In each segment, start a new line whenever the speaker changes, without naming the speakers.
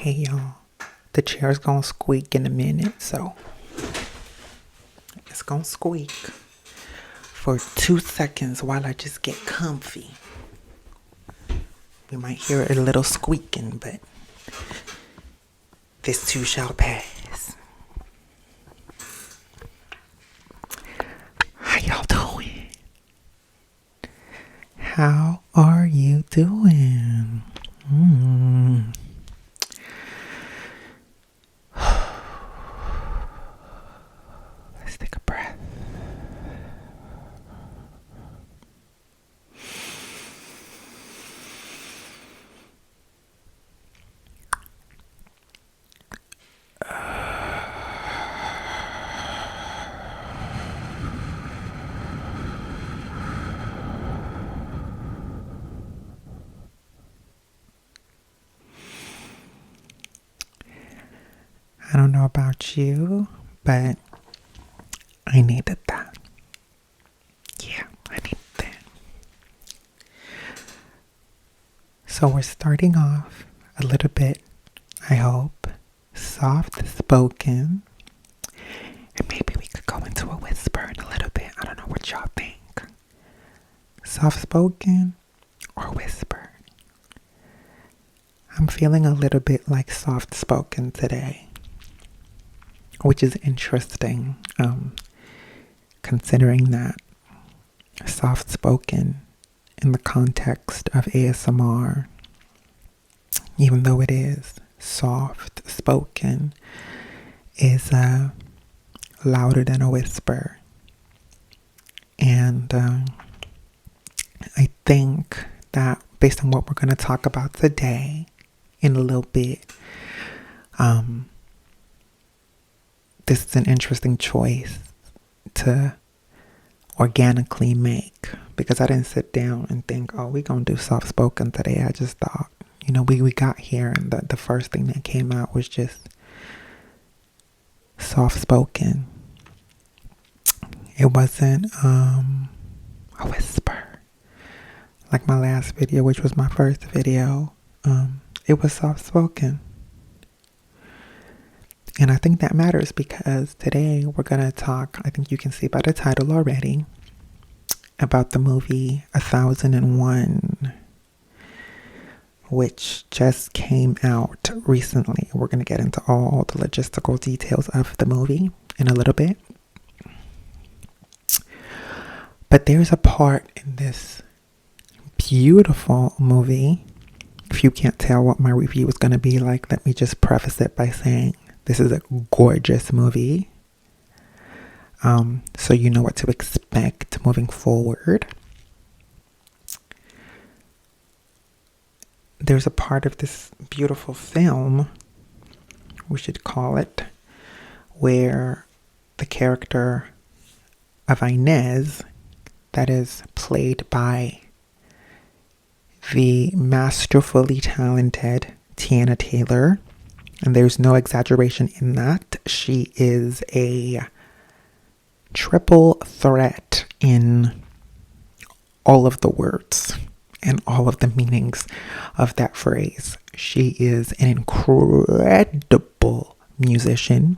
Hey y'all, the chair's gonna squeak in a minute, so it's gonna squeak for 2 seconds while I just get comfy. We might hear a little squeaking, but this too shall pass. How y'all doing? How are you doing? Let's take a breath. I don't know about you, but I needed that. Yeah, I needed that. So we're starting off a little bit, I hope, soft spoken. And maybe we could go into a whisper in a little bit. I don't know what y'all think. Soft spoken or whisper? I'm feeling a little bit like soft spoken today, which is interesting, considering that soft spoken in the context of ASMR, even though it is soft spoken, is louder than a whisper. And I think that based on what we're going to talk about today in a little bit, this is an interesting choice to organically make, because I didn't sit down and think, oh, we're going to do soft spoken today. I just thought, we got here and the first thing that came out was just soft spoken. It wasn't a whisper like my last video, which was my first video. It was soft spoken. And I think that matters because today we're going to talk, I think you can see by the title already, about the movie 1001, which just came out recently. We're going to get into all the logistical details of the movie in a little bit. But there's a part in this beautiful movie. If you can't tell what my review is going to be like, let me just preface it by saying this is a gorgeous movie. So you know what to expect moving forward. There's a part of this beautiful film, we should call it, where the character of Inez, that is played by the masterfully talented Teyana Taylor, and there's no exaggeration in that. She is a triple threat in all of the words and all of the meanings of that phrase. She is an incredible musician.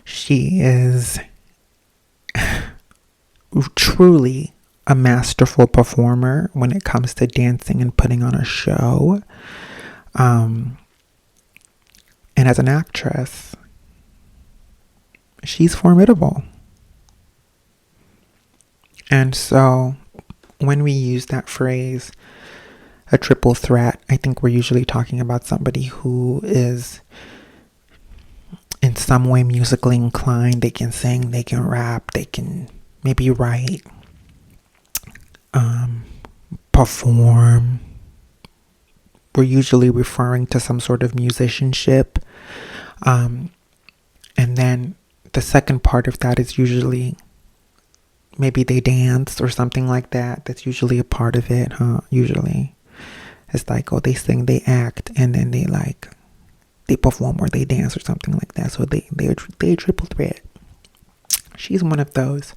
She is truly a masterful performer when it comes to dancing and putting on a show. And as an actress, she's formidable. And so when we use that phrase, a triple threat, I think we're usually talking about somebody who is in some way musically inclined. They can sing, they can rap, they can maybe write, perform. We're usually referring to some sort of musicianship. And then the second part of that is usually maybe they dance or something like that. That's usually a part of it, Usually. It's like, oh, they sing, they act, and then they perform or they dance or something like that. So they're triple threat. She's one of those.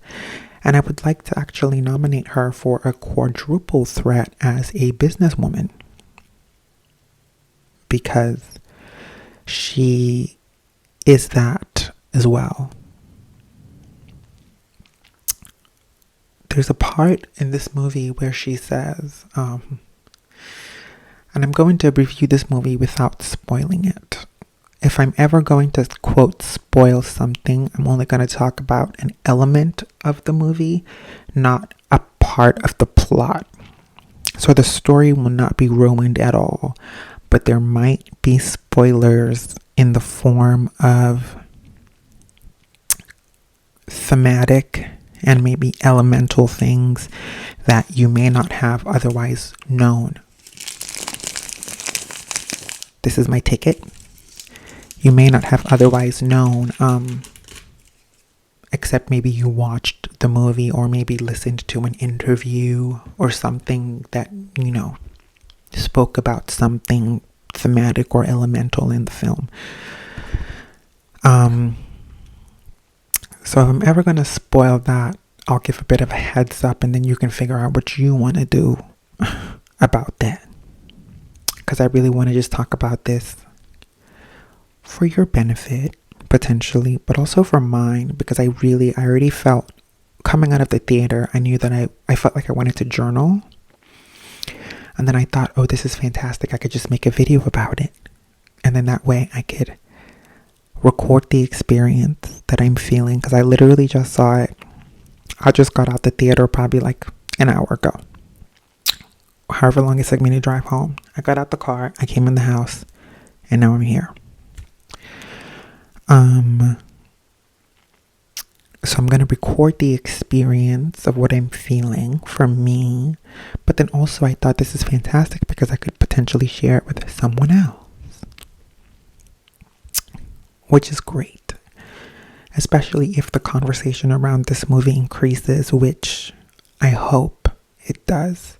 And I would like to actually nominate her for a quadruple threat as a businesswoman. because she is that as well. There's a part in this movie where she says, and I'm going to review this movie without spoiling it. If I'm ever going to, quote, spoil something, I'm only going to talk about an element of the movie, not a part of the plot. So the story will not be ruined at all, but there might be spoilers in the form of thematic and maybe elemental things that you may not have otherwise known. This is my ticket. You may not have otherwise known, except maybe you watched the movie or maybe listened to an interview or something that, spoke about something thematic or elemental in the film. So if I'm ever going to spoil that, I'll give a bit of a heads up and then you can figure out what you want to do about that. Because I really want to just talk about this for your benefit, potentially, but also for mine, because I already felt, coming out of the theater, I knew that I felt like I wanted to journal. And then I thought, oh, this is fantastic. I could just make a video about it. And then that way I could record the experience that I'm feeling, because I literally just saw it. I just got out the theater probably like an hour ago. However long it took me to drive home. I got out the car, I came in the house, and now I'm here. So I'm going to record the experience of what I'm feeling from me, but then also I thought this is fantastic because I could potentially share it with someone else, which is great, especially if the conversation around this movie increases, which I hope it does.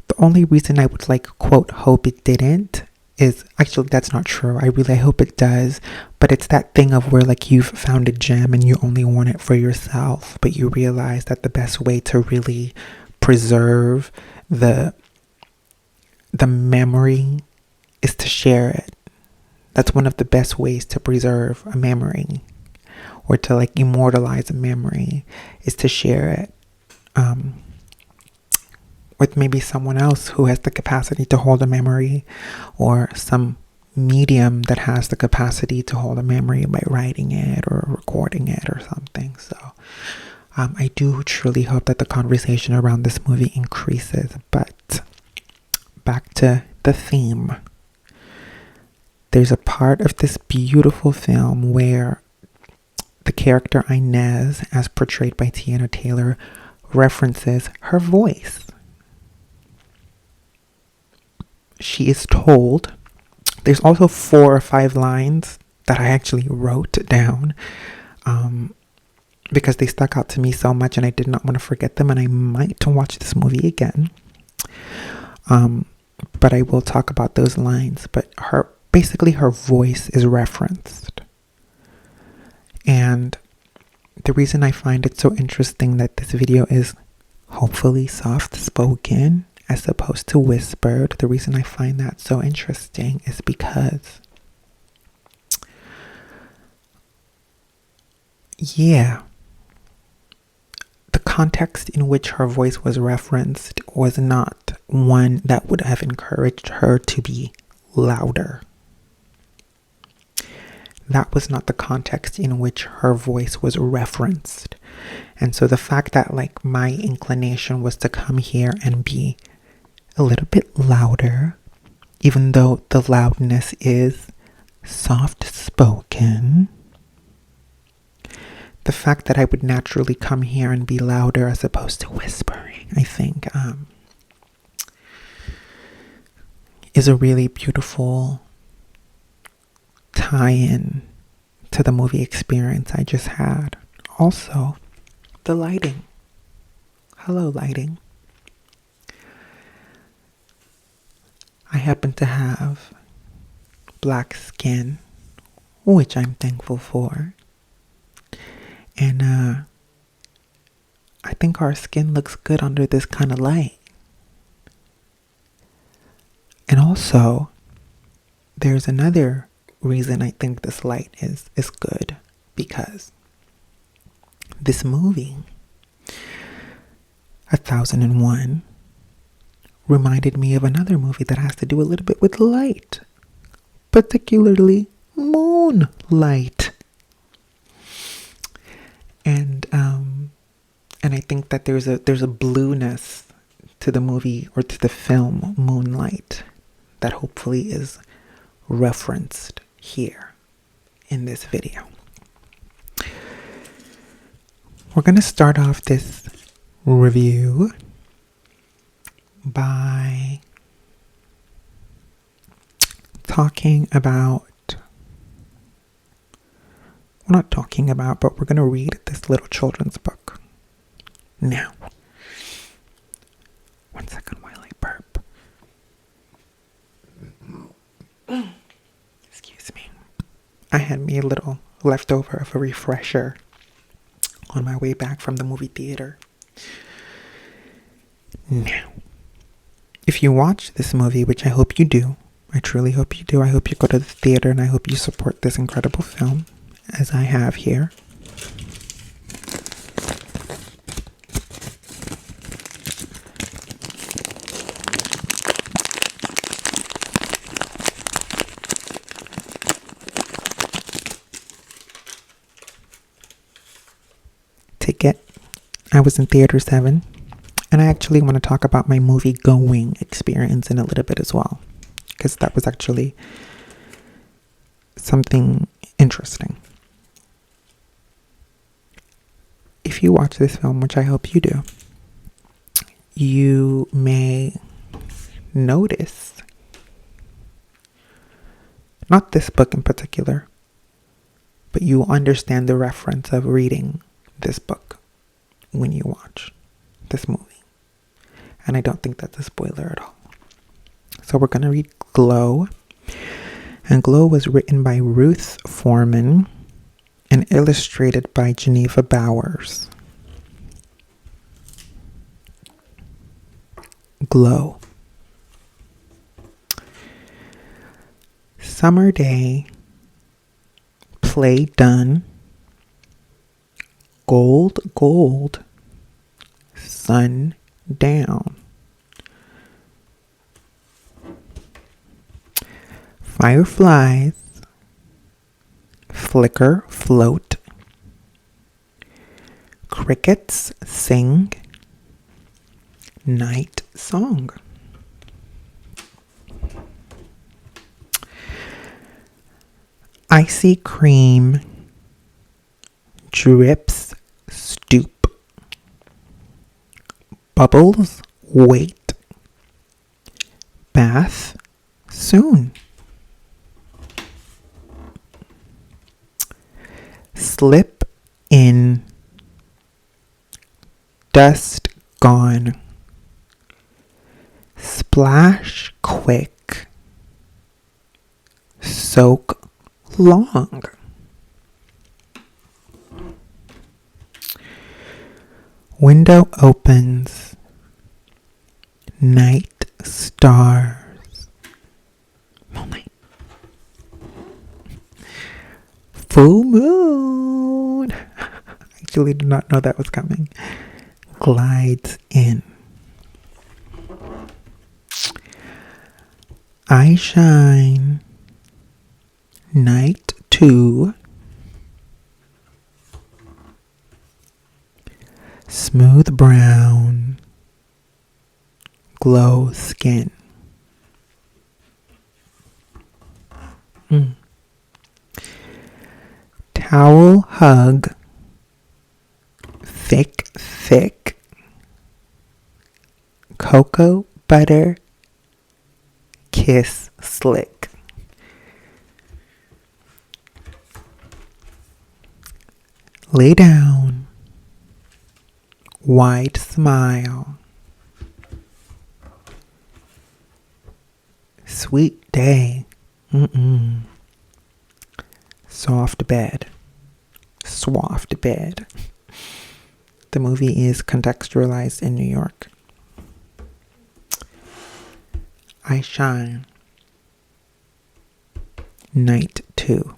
The only reason I would quote, hope it didn't is, actually that's not true. I really hope it does, but it's that thing of where you've found a gem and you only want it for yourself, but you realize that the best way to really preserve the memory is to share it. That's one of the best ways to preserve a memory, or to immortalize a memory, is to share it with maybe someone else who has the capacity to hold a memory, or some medium that has the capacity to hold a memory by writing it or recording it or something. So I do truly hope that the conversation around this movie increases. But back to the theme. There's a part of this beautiful film where the character Inez, as portrayed by Teyana Taylor, references her voice. She is told, there's also 4 or 5 lines that I actually wrote down because they stuck out to me so much and I did not want to forget them, and I might watch this movie again. But I will talk about those lines. But her voice is referenced. And the reason I find it so interesting that this video is hopefully soft-spoken as opposed to whispered, the reason I find that so interesting is because, the context in which her voice was referenced was not one that would have encouraged her to be louder. That was not the context in which her voice was referenced. And so the fact that my inclination was to come here and be a little bit louder, even though the loudness is soft-spoken, the fact that I would naturally come here and be louder as opposed to whispering, I think, is a really beautiful tie-in to the movie experience I just had. Also, the lighting. Hello, lighting. I happen to have black skin, which I'm thankful for. And I think our skin looks good under this kind of light. And also, there's another reason I think this light is good, because this movie, 1001, reminded me of another movie that has to do a little bit with light, particularly moonlight. And I think that there's a blueness to the movie, or to the film Moonlight, that hopefully is referenced here in this video. We're going to start off this review by talking about, we're not talking about, but we're going to read this little children's book. Now, one second while I burp. Excuse me. I had me a little leftover of a refresher on my way back from the movie theater. Now, if you watch this movie, which I hope you do, I truly hope you do, I hope you go to the theater, and I hope you support this incredible film, as I have here. Ticket. I was in Theater 7, and I actually want to talk about my movie going experience in a little bit as well, because that was actually something interesting. If you watch this film, which I hope you do, you may notice, not this book in particular, but you understand the reference of reading this book when you watch this movie. And I don't think that's a spoiler at all. So we're going to read Glow. And Glow was written by Ruth Foreman and illustrated by Geneva Bowers. Glow. Summer day. Play done. Gold, gold, sun down. Fireflies, flicker, float. Crickets sing, night song. Icy cream, drips, stoop. Bubbles, wait. Bath, soon. Slip in, dust gone. Splash quick, soak long. Window opens, night stars. Moonlight. Full moon. I actually did not know that was coming. Glides in. I shine. Night 2. Smooth brown. Glow skin. Towel hug. Thick, thick. Cocoa butter. Kiss slick. Lay down. Wide smile. Sweet day. Soft bed. Swaft bed. The movie is contextualized in New York. I shine. Night 2.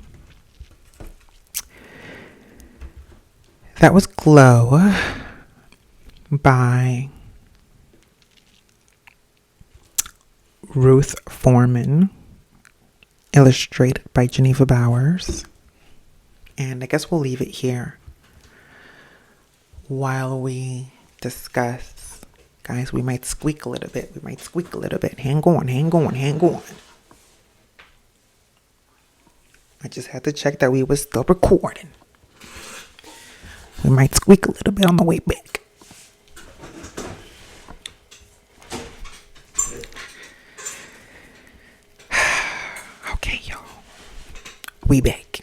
That was Glow by Ruth Foreman, illustrated by Geneva Bowers. And I guess we'll leave it here while we discuss. Guys, we might squeak a little bit. Hang on. I just had to check that we were still recording. We might squeak a little bit on the way back. Okay, y'all. We back.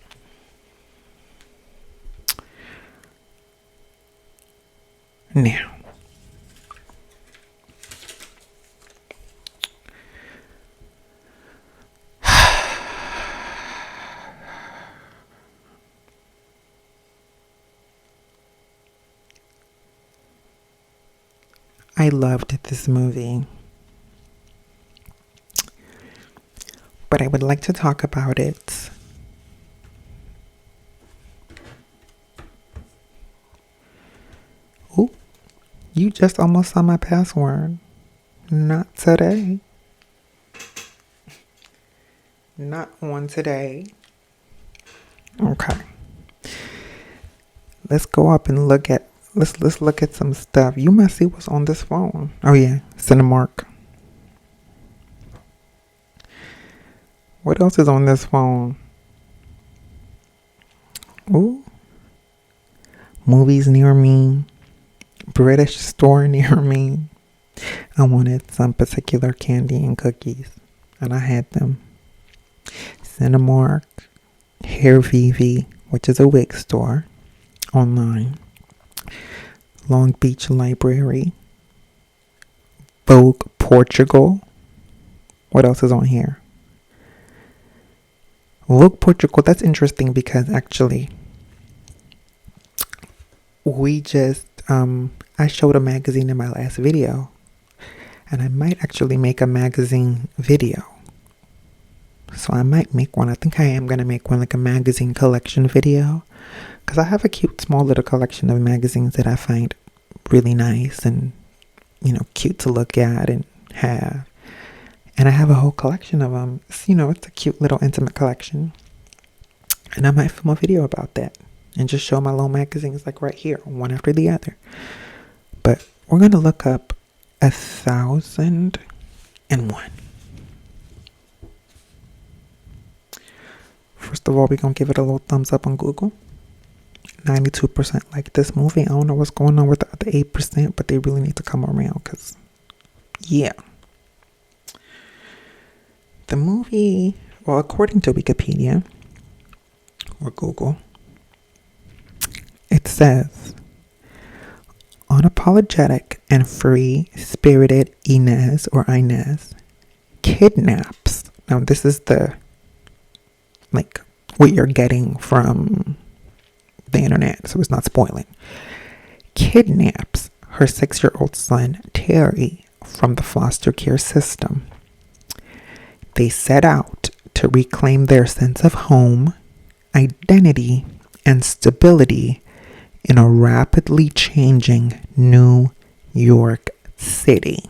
Now, I loved this movie, but I would like to talk about it Ooh, you just almost saw my password. Not today. Not on today. Okay. Let's go up and look at let's look at some stuff. You must see what's on this phone. Oh yeah, Cinemark. What else is on this phone? Ooh. Movies near me. British store near me. I wanted some particular candy and cookies, and I had them. Cinemark. Hair Vivi, which is a wig store online. Long Beach Library. Vogue Portugal. What else is on here? Vogue Portugal, that's interesting because actually we just I showed a magazine in my last video, and I might actually make a magazine video. So I might make one. I think I am going to make one, like a magazine collection video, because I have a cute small little collection of magazines that I find really nice and, you know, cute to look at and have. And I have a whole collection of them. It's, you know, it's a cute little intimate collection. And I might film a video about that and just show my little magazines like right here, one after the other. But we're going to look up 1001. First of all, we're going to give it a little thumbs up on Google. 92% like this movie. I don't know what's going on with the other 8%, but they really need to come around because, yeah. The movie, well, according to Wikipedia or Google, it says, unapologetic and free-spirited Inez kidnaps. Now, this is like what you're getting from the internet, so it's not spoiling. Kidnaps her 6-year-old son, Terry, from the foster care system. They set out to reclaim their sense of home, identity, and stability in a rapidly changing New York City.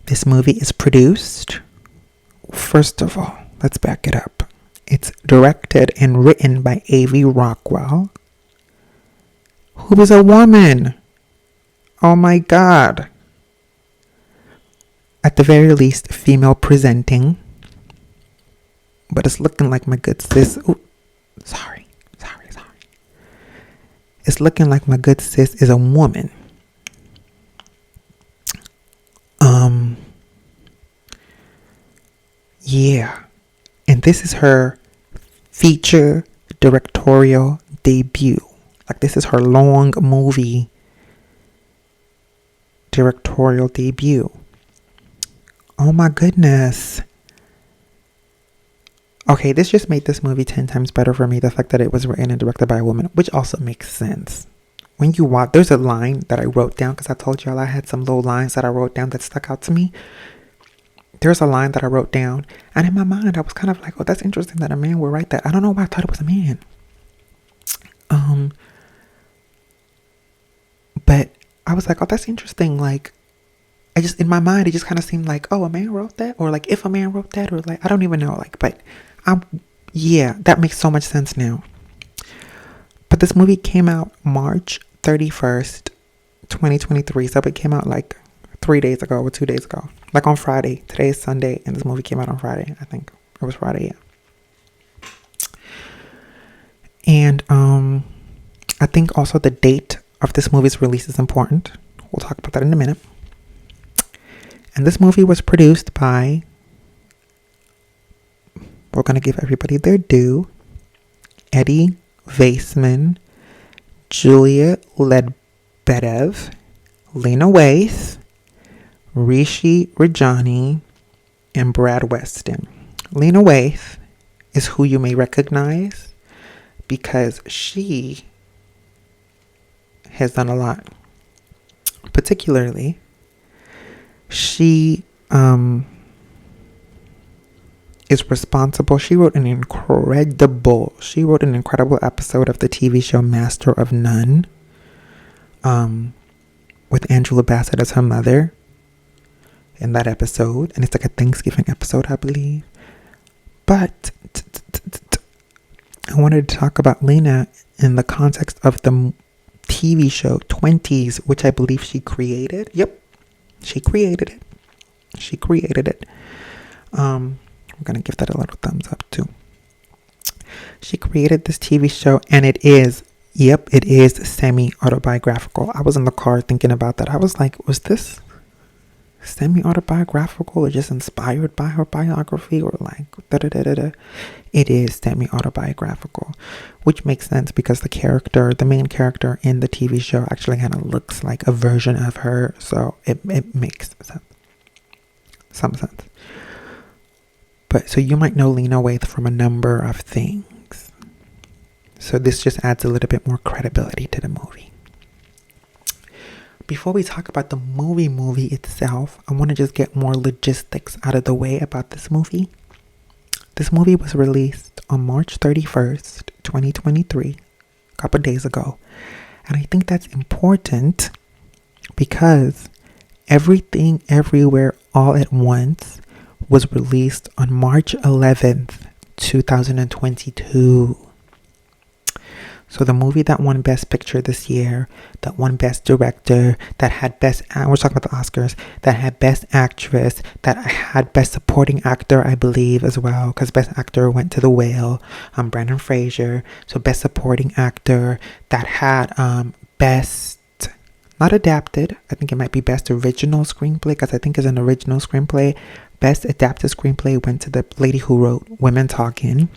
This movie is produced, first of all, let's back it up. It's directed and written by A.V. Rockwell, who is a woman. Oh my God. At the very least, female presenting. But it's looking like my good sis. Ooh, sorry. It's looking like my good sis is a woman. Yeah. And this is her feature directorial debut. Like, this is her long movie directorial debut. Oh my goodness. Okay, this just made this movie 10 times better for me. The fact that it was written and directed by a woman, which also makes sense. When you watch, there's a line that I wrote down because I told y'all I had some little lines that I wrote down that stuck out to me. there's a line that I wrote down, and in my mind I was kind of like, oh, that's interesting that a man would write that. I don't know why I thought it was a man. But I was like, oh, that's interesting. Like, I just, in my mind, it just kind of seemed like, oh, a man wrote that, or like if a man wrote that, or like, I don't even know. Like, but yeah, that makes so much sense now. But this movie came out March 31st, 2023. So it came out like 3 days ago or 2 days ago, like on Friday. Today is Sunday, and this movie came out on Friday. I think it was Friday, yeah. And I think also the date of this movie's release is important. We'll talk about that in a minute. And this movie was produced by, we're going to give everybody their due, Eddie Vaisman, Julia Ledbedev, Lena Waithe, Rishi Rajani, and Brad Weston. Lena Waithe is who you may recognize because she has done a lot. Particularly, she is responsible. She wrote an incredible episode of the TV show Master of None, with Angela Bassett as her mother in that episode. And it's like a Thanksgiving episode, I believe. But I wanted to talk about Lena in the context of the TV show 20s, which I believe she created. Yep, she created it. We're gonna give that a little thumbs up too. She created this TV show, and it is semi-autobiographical. I was in the car thinking about that. I was like, was this semi-autobiographical or just inspired by her biography, or like da-da-da-da-da? It is semi-autobiographical, which makes sense because the main character in the TV show actually kind of looks like a version of her, so it makes some sense. But so you might know Lena Waithe from a number of things, so this just adds a little bit more credibility to the movie. Before we talk about the movie itself, I want to just get more logistics out of the way about this movie. This movie was released on March 31st, 2023, a couple days ago. And I think that's important because Everything Everywhere All at Once was released on March 11th, 2022. So the movie that won Best Picture this year, that won Best Director, that had we're talking about the Oscars, that had Best Actress, that had Best Supporting Actor, I believe, as well, because Best Actor went to The Whale, Brendan Fraser. So Best Supporting Actor, that had Best, not Adapted, I think it might be Best Original Screenplay, because I think it's an original screenplay. Best Adapted Screenplay went to the lady who wrote Women Talking.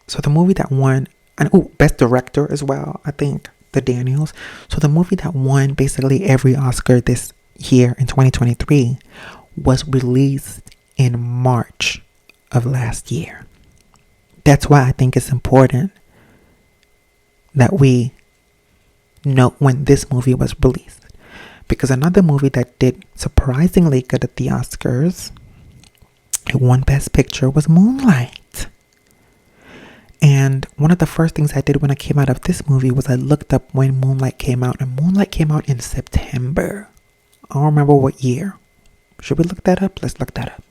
So the movie that won, and Best Director as well, I think, the Daniels. So the movie that won basically every Oscar this year in 2023 was released in March of last year. That's why I think it's important that we note when this movie was released. Because another movie that did surprisingly good at the Oscars, it won Best Picture, was Moonlight. And one of the first things I did when I came out of this movie was I looked up when Moonlight came out. And Moonlight came out in September. I don't remember what year. Should we look that up? Let's look that up.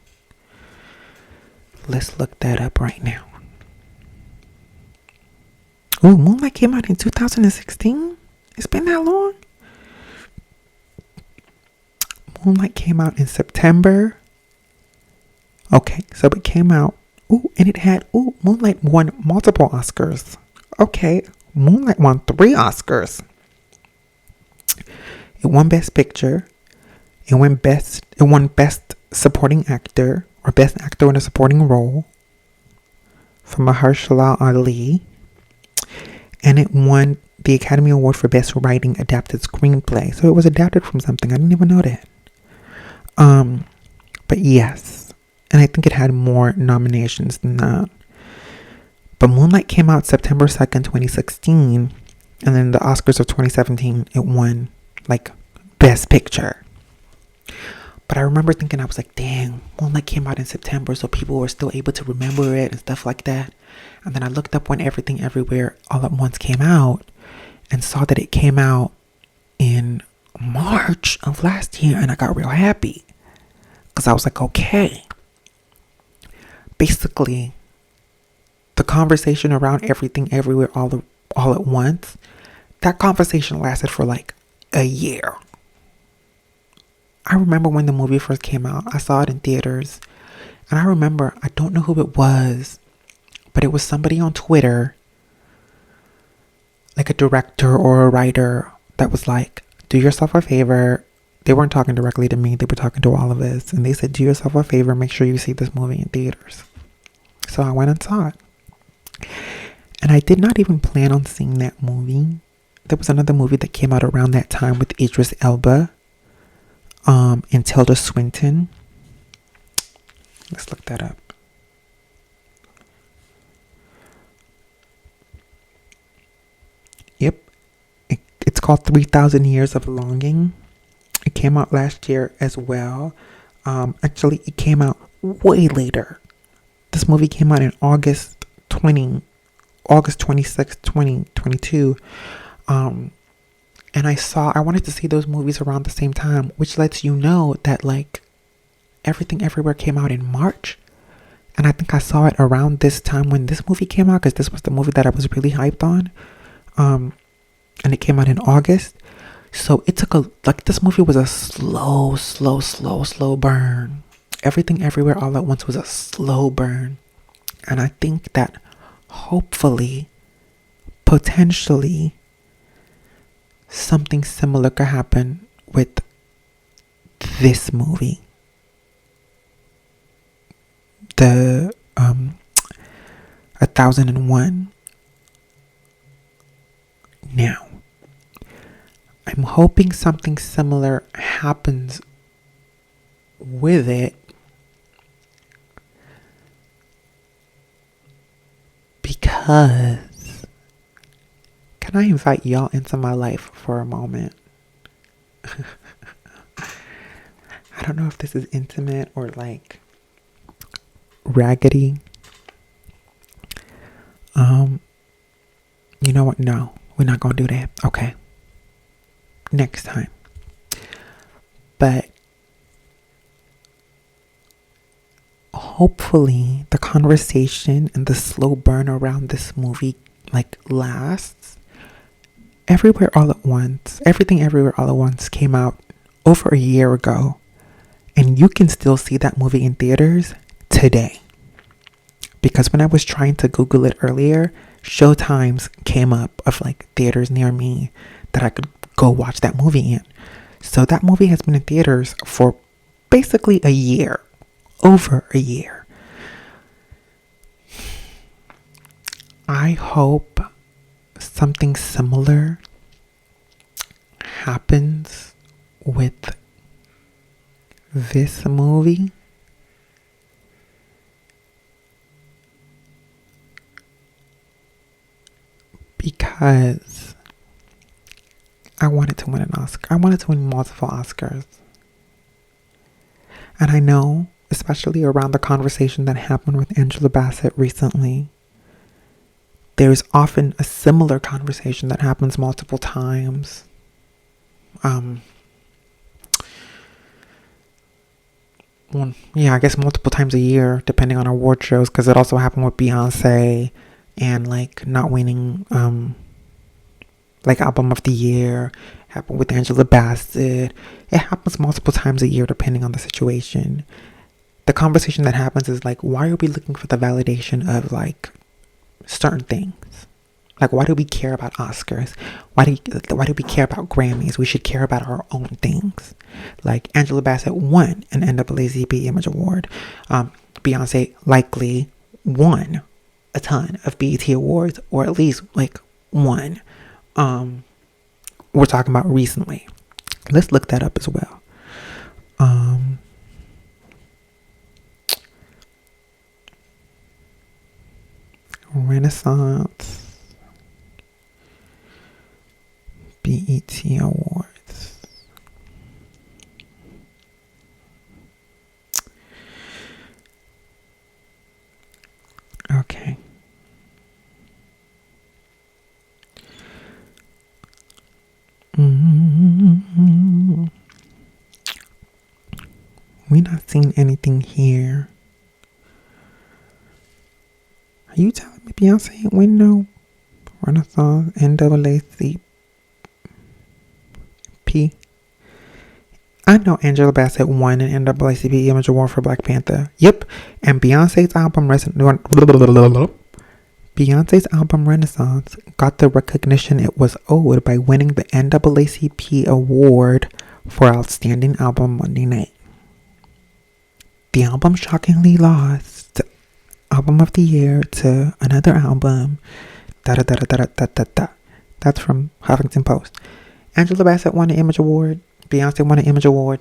Let's look that up right now. Oh, Moonlight came out in 2016? It's been that long? Moonlight came out in September. Okay, so it came out. And it had, Moonlight won multiple Oscars. Okay, Moonlight won 3 Oscars. It won Best Picture. It won Best Supporting Actor, or Best Actor in a Supporting Role, for Mahershala Ali. And it won the Academy Award for Best Writing Adapted Screenplay. So it was adapted from something. I didn't even know that. But yes. And I think it had more nominations than that. But Moonlight came out September 2nd, 2016. And then the Oscars of 2017, it won, like, Best Picture. But I remember thinking, I was like, dang, Moonlight came out in September, so people were still able to remember it and stuff like that. And then I looked up when Everything Everywhere All at Once came out and saw that it came out in March of last year, and I got real happy because I was like, okay. Basically, the conversation around Everything Everywhere all at Once, that conversation lasted for like a year. I remember when the movie first came out, I saw it in theaters, and I remember, I don't know who it was, but it was somebody on Twitter, like a director or a writer, that was like, do yourself a favor. They weren't talking directly to me, they were talking to all of us, and they said, do yourself a favor, make sure you see this movie in theaters. So I went and saw it. And I did not even plan on seeing that movie. There was another movie that came out around that time with Idris Elba and Tilda Swinton. Let's look that up. Yep. It's called 3,000 Years of Longing. It came out last year as well. Actually, it came out way later. This movie came out in August 26th, 2022. And I wanted to see those movies around the same time, which lets you know that like Everything Everywhere came out in March. And I think I saw it around this time when this movie came out, because this was the movie that I was really hyped on. And it came out in August. So it took this movie was a slow burn. Everything Everywhere All at Once was a slow burn. And I think that hopefully, potentially, something similar could happen with this movie. The 1001. Now, I'm hoping something similar happens with it, because can I invite y'all into my life for a moment? I don't know if this is intimate or like raggedy. You know what? No, we're not gonna do that. Okay. Next time. But hopefully the conversation and the slow burn around this movie like lasts. Everything Everywhere All at Once came out over a year ago, and you can still see that movie in theaters today. Because when I was trying to Google it earlier, showtimes came up of like theaters near me that I could go watch that movie in. So that movie has been in theaters for basically a year. Over a year. I hope something similar happens with this movie. Because I wanted to win an Oscar. I wanted to win multiple Oscars. And I know, especially around the conversation that happened with Angela Bassett recently, there's often a similar conversation that happens multiple times. I guess multiple times a year, depending on award shows, because it also happened with Beyonce and like not winning like album of the year. Happened with Angela Bassett. It happens multiple times a year depending on the situation. The conversation that happens is like, why are we looking for the validation of like certain things? Like, why do we care about Oscars? Why do we care about Grammys? We should care about our own things. Like Angela Bassett won an NAACP Image Award. Beyonce likely won a ton of BET Awards, or at least like one. We're talking about recently. Let's look that up as well. Renaissance BET Awards. We not seeing anything here. Are you telling me Beyonce ain't win no Renaissance NAACP? I know Angela Bassett won an NAACP Image Award for Black Panther. Yep. And Beyonce's album Renaissance got the recognition it was owed by winning the NAACP award for Outstanding Album Monday night. The album shockingly lost Album of the Year to another album. That's from Huffington Post. Angela Bassett won an Image Award. Beyonce won an Image Award.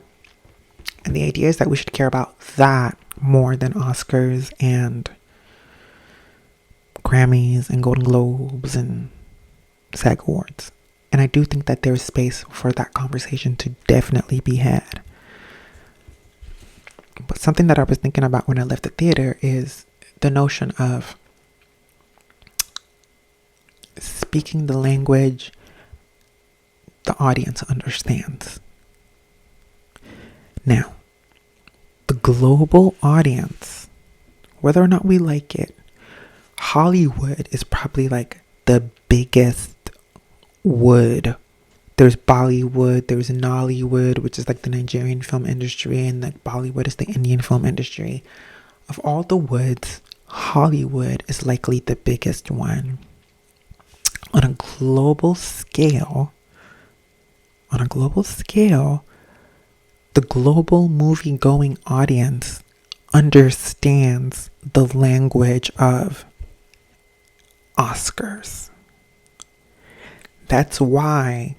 And the idea is that we should care about that more than Oscars and Grammys and Golden Globes and SAG Awards. And I do think that there's space for that conversation to definitely be had. But something that I was thinking about when I left the theater is the notion of speaking the language the audience understands. Now, the global audience, whether or not we like it, Hollywood is probably like the biggest wood. There's Bollywood, there's Nollywood, which is like the Nigerian film industry, and like Bollywood is the Indian film industry. Of all the woods, Hollywood is likely the biggest one. On a global scale, the global movie-going audience understands the language of Oscars. That's why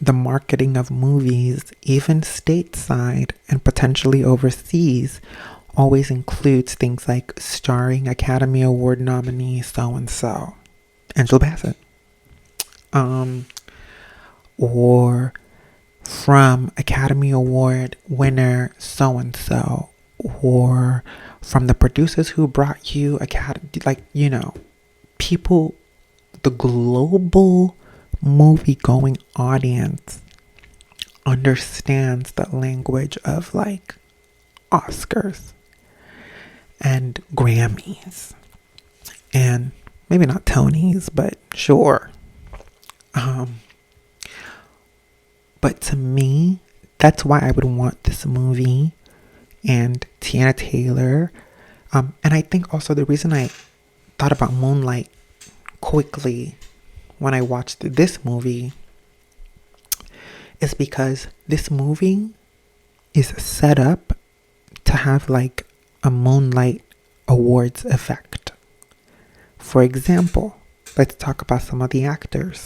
the marketing of movies, even stateside and potentially overseas, always includes things like starring Academy Award nominee so-and-so, Angela Bassett. Or from Academy Award winner so-and-so, or from the producers who brought you people, the global movie-going audience understands the language of like Oscars and Grammys and maybe not Tonys, but sure. But to me, that's why I would want this movie and Teyana Taylor. And I think also the reason I thought about Moonlight quickly when I watched this movie is because this movie is set up to have like a Moonlight Awards effect. For example, let's talk about some of the actors.